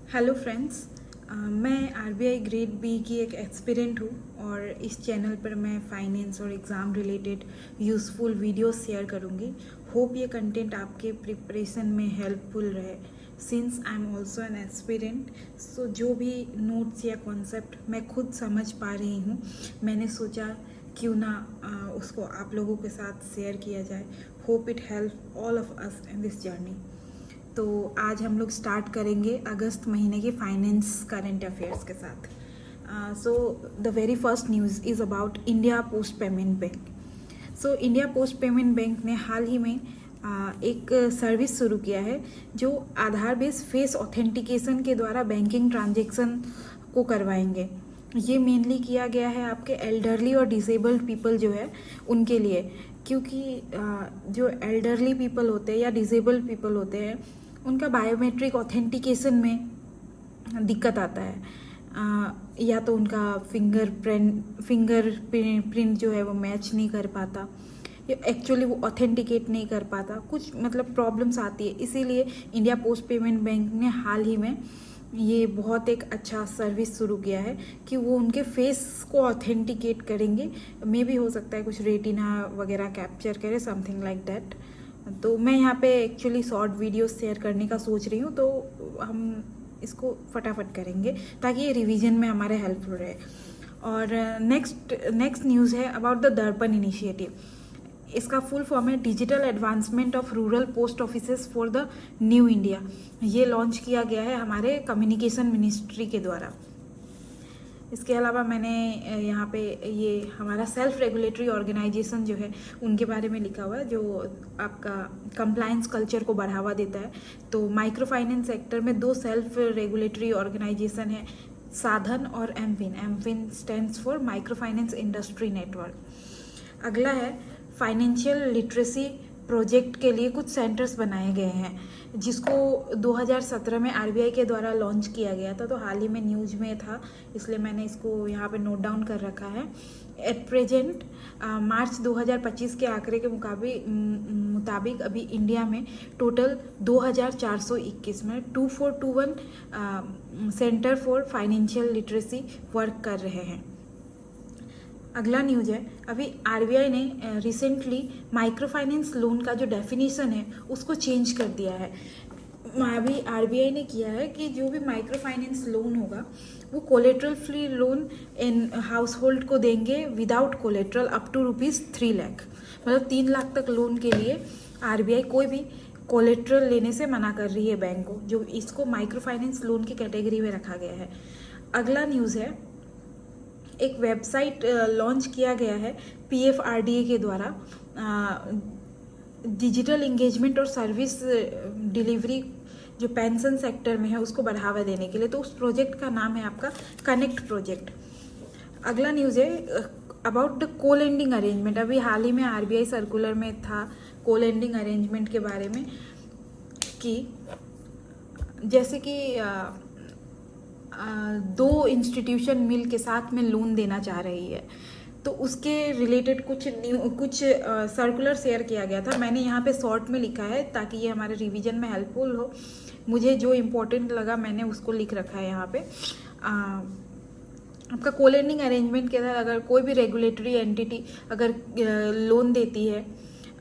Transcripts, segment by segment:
Hello friends, मैं RBI grade B की एक एस्पिरेंट हूँ और इस चैनल पर मैं फाइनेंस और exam related useful videos share करूँगी। होप ये कंटेंट आपके प्रिपरेशन में हेल्पफुल रहे। Since I am also an aspirant, so जो भी नोट्स या कॉन्सेप्ट मैं खुद समझ पा रही हूँ, मैंने सोचा क्यों ना उसको आप लोगों के साथ शेयर किया जाए। Hope it help all of us in this journey. तो आज हम लोग स्टार्ट करेंगे अगस्त महीने के फाइनेंस करंट अफेयर्स के साथ। So the very first news is about India post payment bank. So India post payment bank ने हाल ही में एक सर्विस शुरू किया है जो आधार बेस्ड फेस ऑथेंटिकेशन के द्वारा बैंकिंग ट्रांजेक्शन को करवाएंगे। ये मेनली किया गया है आपके एल्डरली और डिसेबल्ड पीपल जो है उनके लिए, क्योंकि जो एल्डरली पीपल होते हैं या डिसेबल्ड पीपल होते हैं उनका बायोमेट्रिक ऑथेंटिकेशन में दिक्कत आता है। या तो उनका फिंगर प्रिंट जो है वो मैच नहीं कर पाता या एक्चुअली वो ऑथेंटिकेट नहीं कर पाता, कुछ मतलब प्रॉब्लम्स आती है। इसीलिए इंडिया पोस्ट पेमेंट बैंक ने हाल ही में ये बहुत एक अच्छा सर्विस शुरू किया है कि वो उनके फेस को ऑथेंटिकेट करेंगे। मे भी हो सकता है कुछ रेटिना वगैरह कैप्चर करे, समथिंग लाइक दैट। तो मैं यहाँ पे एक्चुअली शॉर्ट वीडियो शेयर करने का सोच रही हूँ, तो हम इसको फटाफट करेंगे ताकि ये रिवीजन में हमारे हेल्पफुल रहे। और नेक्स्ट न्यूज़ है अबाउट द दर्पण इनिशिएटिव। इसका फुल फॉर्म है digital advancement of rural post offices for the new India. ये लॉन्च किया गया है हमारे कम्युनिकेशन मिनिस्ट्री के द्वारा। इसके अलावा मैंने यहाँ पे ये हमारा सेल्फ रेगुलेटरी ऑर्गेनाइजेशन जो है उनके बारे में लिखा हुआ है, जो आपका कंप्लायंस कल्चर को बढ़ावा देता है। तो माइक्रो फाइनेंस सेक्टर में 2 सेल्फ रेगुलेटरी ऑर्गेनाइजेशन है, साधन और MFIN. MFIN stands for micro finance industry network. अगला है फाइनेंशियल लिटरेसी प्रोजेक्ट के लिए कुछ सेंटर्स बनाए गए हैं, जिसको 2017 में आरबीआई के द्वारा लॉन्च किया गया था। तो हाल ही में न्यूज़ में था, इसलिए मैंने इसको यहाँ पे नोट डाउन कर रखा है। एट प्रेजेंट मार्च 2025 के आंकड़े के मुताबिक अभी इंडिया में टोटल 2421 में 2421 centre for financial literacy work कर रहे हैं। अगला न्यूज़ है, अभी आरबीआई ने रिसेंटली माइक्रो फाइनेंस लोन का जो डेफिनेशन है उसको चेंज कर दिया है। अभी आरबीआई ने किया है कि जो भी माइक्रो फाइनेंस लोन होगा वो collateral free loan in household को देंगे without collateral up to ₹3 lakh. मतलब 3 लाख तक लोन के लिए आरबीआई कोई भी कोलेट्रल लेने से मना कर रही है बैंक को, जो इसको माइक्रो फाइनेंस लोन की कैटेगरी में रखा गया है। अगला न्यूज़ है, एक वेबसाइट लॉन्च किया गया है पीएफआरडीए के द्वारा डिजिटल इंगेजमेंट और सर्विस डिलीवरी जो पेंशन सेक्टर में है उसको बढ़ावा देने के लिए। तो उस प्रोजेक्ट का नाम है आपका कनेक्ट प्रोजेक्ट। अगला न्यूज़ है अबाउट द को लेंडिंग अरेंजमेंट। अभी हाल ही में आरबीआई सर्कुलर में था को लेंडिंग अरेंजमेंट के बारे में, कि जैसे कि 2 इंस्टीट्यूशन मिल के साथ में लोन देना चाह रही है, तो उसके रिलेटेड कुछ सर्कुलर शेयर किया गया था। मैंने यहाँ पे शॉर्ट में लिखा है ताकि ये हमारे रिवीजन में हेल्पफुल हो। मुझे जो इम्पोर्टेंट लगा मैंने उसको लिख रखा है यहाँ पे। आपका को लेंडिंग अरेंजमेंट के तहत अगर कोई भी रेगुलेटरी एंटिटी अगर लोन देती है,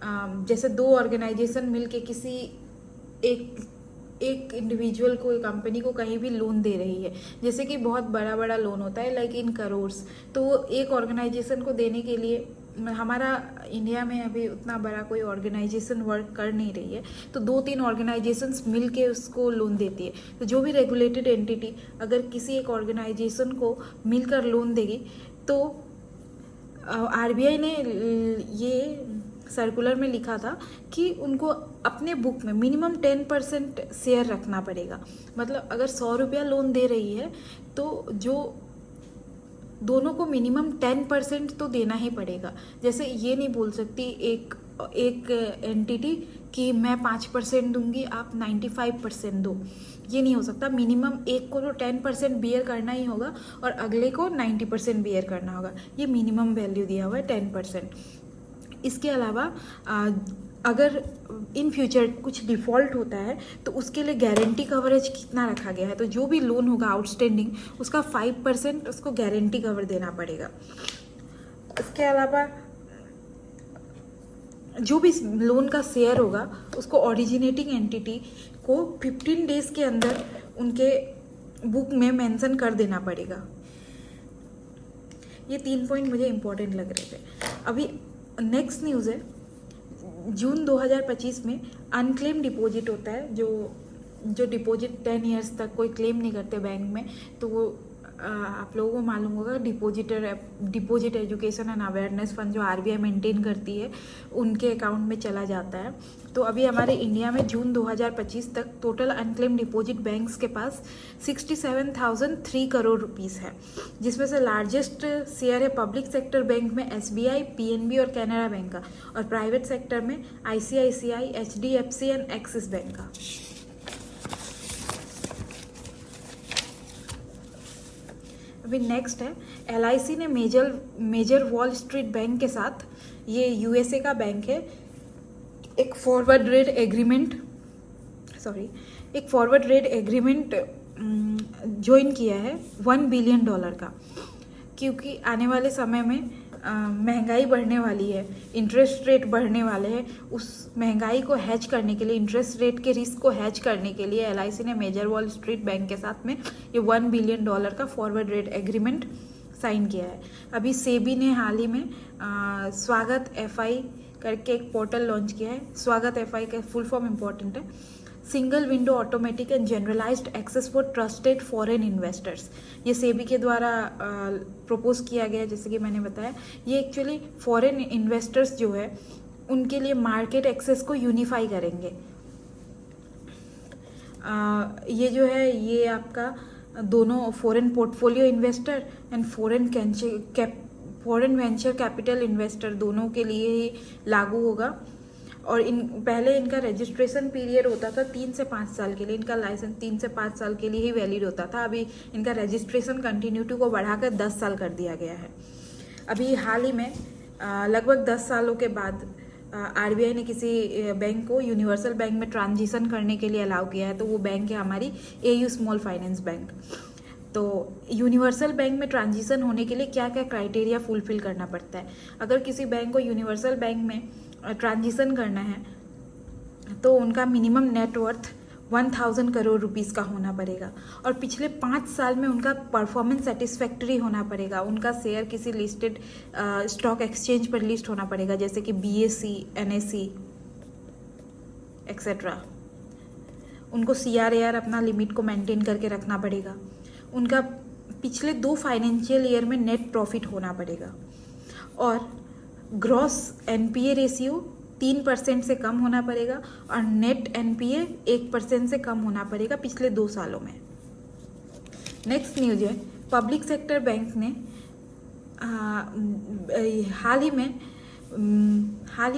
जैसे 2 ऑर्गेनाइजेशन मिल के किसी एक इंडिविजुअल को, एक कंपनी को कहीं भी लोन दे रही है, जैसे कि बहुत बड़ा बड़ा लोन होता है लाइक इन करोर्स, तो एक ऑर्गेनाइजेशन को देने के लिए हमारा इंडिया में अभी उतना बड़ा कोई ऑर्गेनाइजेशन वर्क कर नहीं रही है, तो 2-3 ऑर्गेनाइजेशंस मिल के उसको लोन देती है। तो जो भी रेगुलेटेड एंटिटी अगर किसी एक ऑर्गेनाइजेशन को मिलकर लोन देगी, तो आरबीआई ने ये सर्कुलर में लिखा था कि उनको अपने बुक में मिनिमम 10% शेयर रखना पड़ेगा। मतलब अगर 100 रुपया लोन दे रही है तो जो दोनों को मिनिमम 10% तो देना ही पड़ेगा। जैसे ये नहीं बोल सकती एक एंटिटी कि मैं 5% दूंगी, आप 95% दो, ये नहीं हो सकता। मिनिमम एक को तो 10% बियर करना ही होगा और अगले को 90% बियर करना होगा। ये मिनिमम वैल्यू दिया हुआ है 10%। इसके अलावा अगर इन फ्यूचर कुछ डिफ़ॉल्ट होता है तो उसके लिए गारंटी कवरेज कितना रखा गया है, तो जो भी लोन होगा आउटस्टैंडिंग उसका 5% उसको गारंटी कवर देना पड़ेगा। इसके अलावा जो भी लोन का शेयर होगा उसको ओरिजिनेटिंग एंटिटी को 15 डेज़ के अंदर उनके बुक में मेंशन कर देना पड़ेगा। ये 3 पॉइंट मुझे इम्पोर्टेंट लग रहे थे। अभी नेक्स्ट न्यूज़ है, जून 2025 में अनक्लेम डिपॉजिट होता है, जो डिपॉजिट 10 इयर्स तक कोई क्लेम नहीं करते बैंक में, तो वो आप लोगों को मालूम होगा deposit education and awareness fund जो आरबीआई मेंटेन करती है उनके अकाउंट में चला जाता है। तो अभी हमारे इंडिया में जून 2025 तक टोटल अनक्लेम डिपॉजिट बैंक्स के पास 67,003 करोड़ रुपीस है, जिसमें से लार्जेस्ट शेयर है पब्लिक सेक्टर बैंक में एसबीआई, पीएनबी और कैनरा बैंक का, और प्राइवेट सेक्टर में ICICI, HDFC and axis bank का। अभी नेक्स्ट है, एलआईसी ने मेजर वॉल स्ट्रीट बैंक के साथ, ये यूएसए का बैंक है, एक फॉरवर्ड रेट एग्रीमेंट ज्वाइन किया है $1 बिलियन का, क्योंकि आने वाले समय में महंगाई बढ़ने वाली है, इंटरेस्ट रेट बढ़ने वाले हैं। उस महंगाई को हैज करने के लिए, इंटरेस्ट रेट के रिस्क को हैज करने के लिए एलआईसी ने मेजर वॉल स्ट्रीट बैंक के साथ में ये $1 बिलियन का फॉरवर्ड रेट एग्रीमेंट साइन किया है। अभी सेबी ने हाल ही में स्वागत एफआई करके एक पोर्टल लॉन्च किया है। स्वागत एफआई का फुल फॉर्म इम्पोर्टेंट है, single window automatic and generalised access for trusted foreign investors. ये सेबी के द्वारा प्रपोज किया गया है। जैसे कि मैंने बताया, ये एक्चुअली फॉरेन इन्वेस्टर्स जो है उनके लिए मार्केट एक्सेस को यूनिफाई करेंगे। ये जो है ये आपका दोनों foreign portfolio investor and foreign venture capital investor दोनों के लिए ही लागू होगा। और पहले इनका रजिस्ट्रेशन पीरियड होता था 3 से 5 साल के लिए, इनका लाइसेंस 3 से 5 साल के लिए ही वैलिड होता था। अभी इनका रजिस्ट्रेशन कंटिन्यूटी को बढ़ाकर 10 साल कर दिया गया है। अभी हाल ही में लगभग 10 सालों के बाद आरबीआई ने किसी बैंक को यूनिवर्सल बैंक में ट्रांजिशन करने के लिए अलाउ किया है, तो वो बैंक है हमारी एयू स्मॉल फाइनेंस बैंक। तो यूनिवर्सल बैंक में ट्रांजिशन होने के लिए क्या क्या क्राइटेरिया फुलफिल करना पड़ता है? अगर किसी बैंक को यूनिवर्सल बैंक में ट्रांजिशन करना है तो उनका मिनिमम नेटवर्थ 1000 करोड़ रुपीस का होना पड़ेगा, और पिछले 5 साल में उनका परफॉर्मेंस सेटिस्फैक्टरी होना पड़ेगा। उनका शेयर किसी लिस्टेड स्टॉक एक्सचेंज पर लिस्ट होना पड़ेगा, जैसे कि बीएसई, एनएसई एक्सेट्रा। उनको सीआरएआर अपना लिमिट को मेंटेन करके रखना पड़ेगा। उनका पिछले 2 फाइनेंशियल ईयर में नेट प्रॉफिट होना पड़ेगा, और ग्रॉस एनपीए रेशियो 3% से कम होना पड़ेगा, और नेट एनपीए 1% से कम होना पड़ेगा पिछले 2 सालों में। नेक्स्ट न्यूज है, पब्लिक सेक्टर बैंक ने हाल ही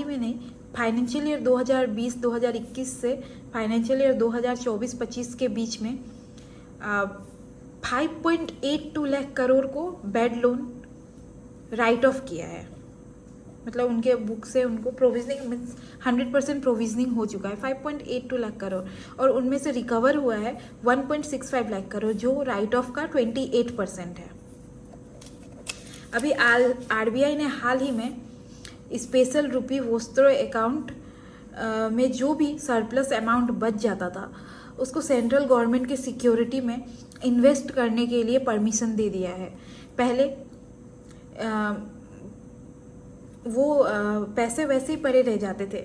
में नहीं, फाइनेंशियल ईयर 2020-2021 से फाइनेंशियल ईयर 2024-25 के बीच में 5.82 लाख करोड़ को बैड लोन राइट ऑफ किया है। मतलब उनके बुक से उनको प्रोविजनिंग मीन्स 100% प्रोविजनिंग हो चुका है 5.82 लाख करोड़, और उनमें से रिकवर हुआ है 1.65 लाख करोड़, जो राइट ऑफ का 28% है। अभी आरबीआई ने हाल ही में स्पेशल रुपी वोस्त्रो अकाउंट में जो भी सरप्लस अमाउंट बच जाता था उसको सेंट्रल गवर्नमेंट की सिक्योरिटी में इन्वेस्ट करने के लिए परमिशन दे दिया है। पहले वो पैसे वैसे ही पड़े रह जाते थे,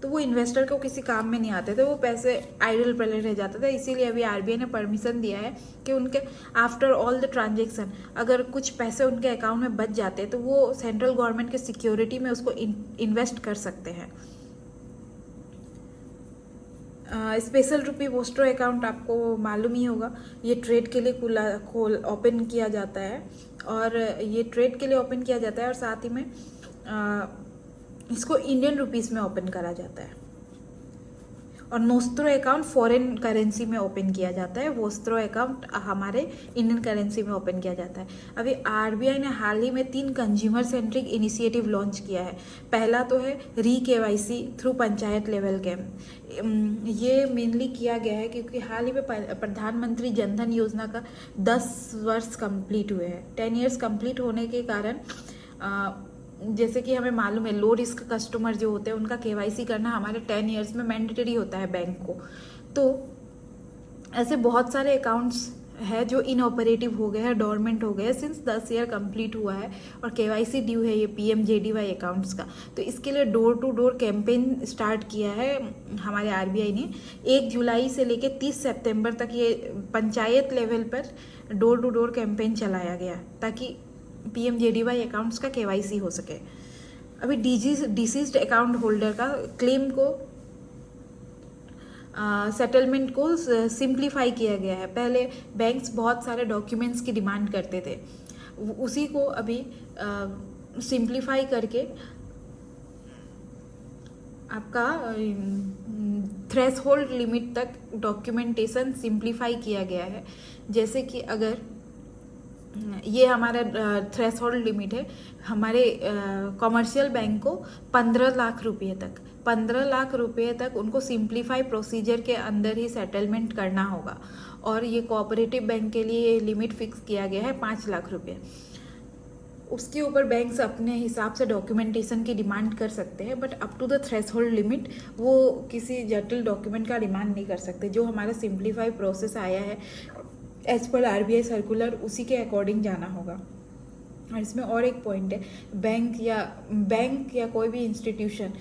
तो वो इन्वेस्टर को किसी काम में नहीं आते थे, वो पैसे आइडल पड़े रह जाते थे। इसीलिए अभी आरबीआई ने परमिशन दिया है कि उनके आफ्टर ऑल द ट्रांजेक्शन अगर कुछ पैसे उनके अकाउंट में बच जाते तो वो सेंट्रल गवर्नमेंट के सिक्योरिटी में उसको इन्वेस्ट कर सकते हैं। स्पेशल रुपी वोस्ट्रो अकाउंट आपको मालूम ही होगा, ये ट्रेड के लिए ओपन किया जाता है, और ये ट्रेड के लिए ओपन किया जाता है, और साथ ही में इसको इंडियन रुपीस में ओपन करा जाता है। और नोस्ट्रो अकाउंट फॉरेन करेंसी में ओपन किया जाता है, वोस्ट्रो अकाउंट हमारे इंडियन करेंसी में ओपन किया जाता है। अभी आरबीआई ने हाल ही में 3 कंज्यूमर सेंट्रिक इनिशिएटिव लॉन्च किया है। पहला तो है KYC through panchayat level camp. ये मेनली किया गया है क्योंकि हाल ही में प्रधानमंत्री जनधन योजना का 10 वर्ष कंप्लीट हुए हैं। 10 ईयर्स कंप्लीट होने के कारण जैसे कि हमें मालूम है लो रिस्क कस्टमर जो होते हैं उनका KYC करना हमारे 10 ईयर्स में मैंडेटरी होता है बैंक को। तो ऐसे बहुत सारे अकाउंट्स है जो इनऑपरेटिव हो गए हैं, डोरमेंट हो गए हैं सिंस 10 ईयर कंप्लीट हुआ है और KYC ड्यू है ये PMJDY अकाउंट्स का। तो इसके लिए door to door campaign start किया है हमारे आरबीआई ने। 1 जुलाई से लेकर 30 सितंबर तक ये पंचायत लेवल पर डोर टू डोर कैंपेन चलाया गया ताकि PMJDY अकाउंट्स का KYC हो सके। अभी डिसीज्ड अकाउंट होल्डर का क्लेम को सेटलमेंट को सिंप्लीफाई किया गया है। पहले बैंक्स बहुत सारे डॉक्यूमेंट्स की डिमांड करते थे, उसी को अभी सिंप्लीफाई करके आपका थ्रेशहोल्ड लिमिट तक डॉक्यूमेंटेशन सिंप्लीफाई किया गया है। जैसे कि अगर ये हमारा थ्रेशहोल्ड लिमिट है, हमारे कॉमर्शियल बैंक को 15 लाख रुपये तक 15 लाख रुपये तक उनको सिंप्लीफाई प्रोसीजर के अंदर ही सेटलमेंट करना होगा। और ये कोऑपरेटिव बैंक के लिए लिमिट फिक्स किया गया है 5 लाख रुपये। उसके ऊपर बैंक्स अपने हिसाब से डॉक्यूमेंटेशन की डिमांड कर सकते हैं, but up to the threshold limit वो किसी जटिल डॉक्यूमेंट का डिमांड नहीं कर सकते। जो हमारा सिंप्लीफाई प्रोसेस आया है एज पर आरबीआई सर्कुलर, उसी के अकॉर्डिंग जाना होगा। और इसमें और एक पॉइंट है, बैंक या कोई भी इंस्टीट्यूशन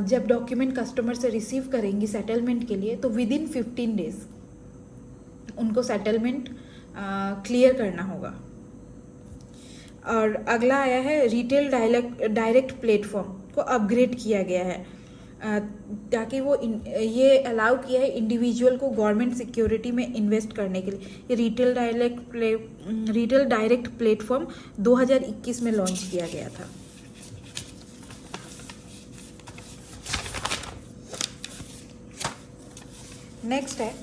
जब डॉक्यूमेंट कस्टमर से रिसीव करेंगी सेटलमेंट के लिए तो विद इन 15 डेज उनको सेटलमेंट क्लियर करना होगा। और अगला आया है रिटेल डायरेक्ट प्लेटफॉर्म को अपग्रेड किया गया है ताकि वो ये अलाउ किया है इंडिविजुअल को गवर्नमेंट सिक्योरिटी में इन्वेस्ट करने के लिए। ये रिटेल डायरेक्ट प्लेटफॉर्म 2021 में लॉन्च किया गया था। नेक्स्ट है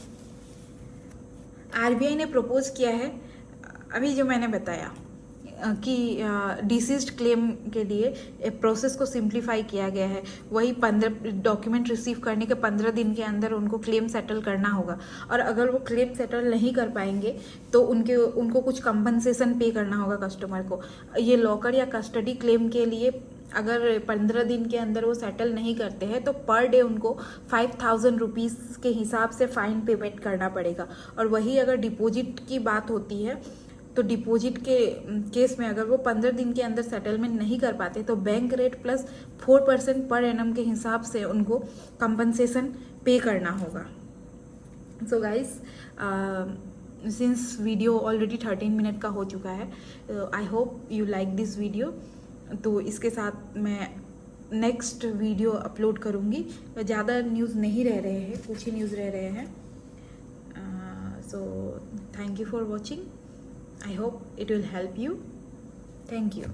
आरबीआई ने प्रपोज किया है, अभी जो मैंने बताया कि डिसीज्ड क्लेम के लिए प्रोसेस को सिंप्लीफाई किया गया है। वही 15 डॉक्यूमेंट रिसीव करने के 15 दिन के अंदर उनको क्लेम सेटल करना होगा। और अगर वो क्लेम सेटल नहीं कर पाएंगे तो उनको कुछ कंपनसेशन पे करना होगा कस्टमर को। ये लॉकर या कस्टडी क्लेम के लिए अगर 15 दिन के अंदर वो सेटल नहीं करते हैं तो पर डे उनको 5,000 रुपीज़ के हिसाब से फाइन पेमेंट करना पड़ेगा। और वही अगर डिपॉजिट की बात होती है तो डिपॉजिट के केस में अगर वो 15 दिन के अंदर सेटलमेंट नहीं कर पाते तो bank rate plus 4% per annum के हिसाब से उनको कंपनसेशन पे करना होगा। So guys, since video already 13 minute का हो चुका है, I hope you like this video. तो इसके साथ मैं नेक्स्ट वीडियो अपलोड करूँगी। ज़्यादा न्यूज़ नहीं रह रहे हैं, कुछ ही न्यूज़ रह रहे हैं। So thank you for watching. I hope it will help you. Thank you.